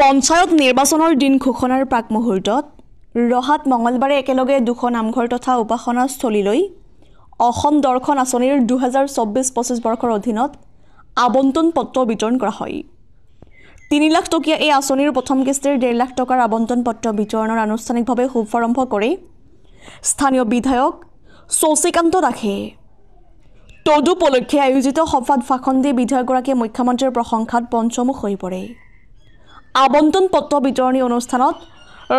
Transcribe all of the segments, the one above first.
পঞ্চায়ত নিৰ্বাচনৰ দিন ঘোষণাৰ প্ৰাক মুহূৰ্তত ৰহাত মঙলবাৰে একেলগে দুখন নামঘৰ তথা উপাসনাস্থলীলৈ অসম দৰ্শন আঁচনিৰ 2024-25 বৰ্ষৰ অধীনত আবণ্টন পত্ৰ বিতৰণ কৰা হয়। 3 লাখ টকীয়া এই আঁচনিৰ প্ৰথম কিস্তিৰ 1.5 লাখ টকাৰ আবণ্টন পত্ৰ বিতৰণৰ আনুষ্ঠানিকভাৱে শুভাৰম্ভ কৰে স্থানীয় বিধায়ক শশীকান্ত দাসে। তদুপলক্ষে আয়োজিত সভাত ভাষণ দি বিধায়কগৰাকীয়ে মুখ্যমন্ত্ৰীৰ প্ৰশংসাত পঞ্চমুখ হৈ পৰে। আবণ্টন পত্ৰ বিতৰণী অনুষ্ঠানত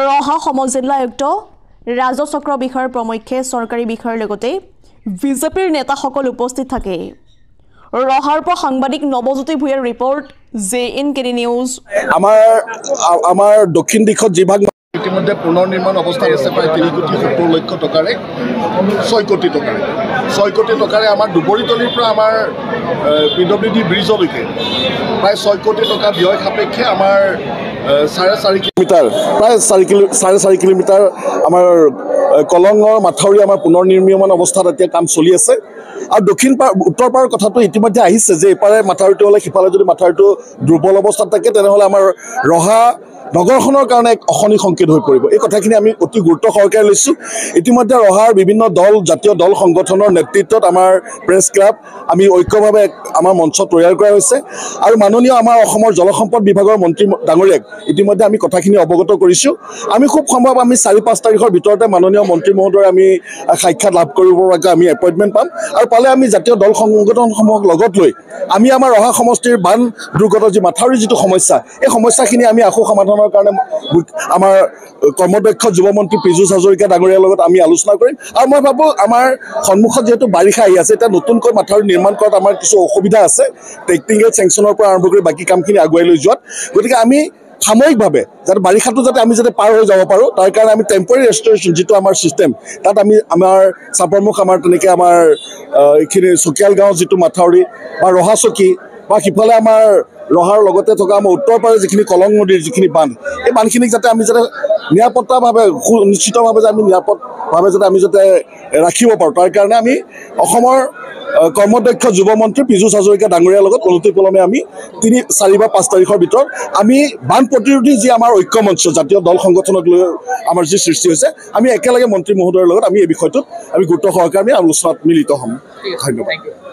ৰহা সমজিল্লা আয়ুক্ত ৰাজচক্ৰ বিষয়ৰ প্ৰমুখ্যে চৰকাৰী বিষয়ৰ লগতে বিজেপিৰ নেতাসকল উপস্থিত থাকে। ৰহাৰ পৰা সাংবাদিক নৱজ্যোতি ভূঞাৰ ৰিপৰ্ট JNKD নিউজ। আমাৰ দক্ষিণ দিশত যি ভাগ ইতিমধ্যে পুনৰ নিৰ্মাণ অৱস্থাত আছে প্ৰায় 3,70 লক্ষ টকাৰে 6 কোটি টকাৰে আমাৰ দুবৰিতলিৰ পৰা আমাৰ PWD ব্ৰিজলৈকে প্ৰায় 6 কোটি টকা ব্যয় সাপেক্ষে আমাৰ 4.5 কিলোমিটাৰ প্ৰায় 4.5 কিলোমিটাৰ আমাৰ কলঙৰ মাথাউৰি আমাৰ পুনৰ নিৰ্মাণ অৱস্থাত এতিয়া কাম চলি আছে। আৰু উত্তৰ পাৰৰ কথাটো ইতিমধ্যে আহিছে যে এপাৰে মাথাউৰিটো হ'লে সিফালে যদি মাথাউৰিটো দুৰ্বল অৱস্থাত থাকে তেনেহ'লে আমাৰ ৰহা নগৰখনৰ কাৰণে এক অশনি সংকেত হৈ পৰিব। এই কথাখিনি আমি অতি গুৰুত্ব সহকাৰে লৈছোঁ। ইতিমধ্যে ৰহাৰ বিভিন্ন দল জাতীয় দল সংগঠনৰ নেতৃত্বত আমাৰ প্ৰেছ ক্লাব আমি ঐক্যভাৱে আমাৰ মঞ্চ তৈয়াৰ কৰা হৈছে আৰু মাননীয় আমাৰ অসমৰ জলসম্পদ বিভাগৰ মন্ত্ৰী ডাঙৰীয়াক ইতিমধ্যে আমি কথাখিনি অৱগত কৰিছোঁ। আমি খুব সম্ভৱ আমি 4-5 তাৰিখৰ ভিতৰতে মাননীয় মন্ত্ৰী মহোদয় আমি সাক্ষাৎ লাভ কৰিব পৰাকৈ আমি এপইণ্টমেণ্ট পাম আৰু পালে আমি জাতীয় দল সংগঠনসমূহক লগত লৈ আমি আমাৰ ৰহা সমষ্টিৰ বান দুৰ্গত যি মাথাউৰি যিটো সমস্যা এই সমস্যাখিনি আমি আকৌ সমাধানৰ কাৰণে আমাৰ কৰ্মদক্ষ যুৱমন্ত্ৰী পীযুষ হাজৰিকা ডাঙৰীয়াৰ লগত আমি আলোচনা কৰিম। আৰু মই ভাবোঁ আমাৰ সন্মুখত যিহেতু বাৰিষা আহি আছে এতিয়া নতুনকৈ মাথাউৰি নিৰ্মাণ কৰাত আমাৰ কিছু অসুবিধা আছে টেকনিকেল চেংচনৰ পৰা আৰম্ভ কৰি বাকী কামখিনি আগুৱাই লৈ যোৱাত। গতিকে আমি সাময়িকভাৱে যাতে বাৰিষাটো আমি যাতে পাৰ হৈ যাব পাৰোঁ তাৰ কাৰণে আমি টেম্পৰেৰী ৰেষ্টৰেশ্যন যিটো আমাৰ ছিষ্টেম তাত আমি আমাৰ চাপৰমুখ আমাৰ তেনেকৈ আমাৰ এইখিনি চকিয়াল গাঁও যিটো মাথাউৰি বা ৰহা চকী বা সিফালে আমাৰ ৰহাৰ লগতে থকা আমাৰ উত্তৰ পাৰে যিখিনি কলং নদীৰ যিখিনি বান্ধ এই বান্ধখিনিক যাতে আমি যাতে নিৰাপত্তাভাৱে সুনিশ্চিতভাৱে যে আমি নিৰাপদভাৱে যাতে আমি যাতে ৰাখিব পাৰোঁ তাৰ কাৰণে আমি অসমৰ কৰ্মদক্ষ যুৱমন্ত্ৰী পীযুষ হাজৰিকা ডাঙৰীয়াৰ লগত অনতিপলমে আমি 3, 4 বা 5 তাৰিখৰ ভিতৰত আমি বান প্ৰতিৰোধী যি আমাৰ ঐক্যমঞ্চ জাতীয় দল সংগঠনক লৈ আমাৰ যি সৃষ্টি হৈছে আমি একেলগে মন্ত্ৰী মহোদয়ৰ লগত আমি এই বিষয়টোত আমি গুৰুত্ব সহকাৰে আমি আলোচনাত মিলিত হ'ম। ধন্যবাদ।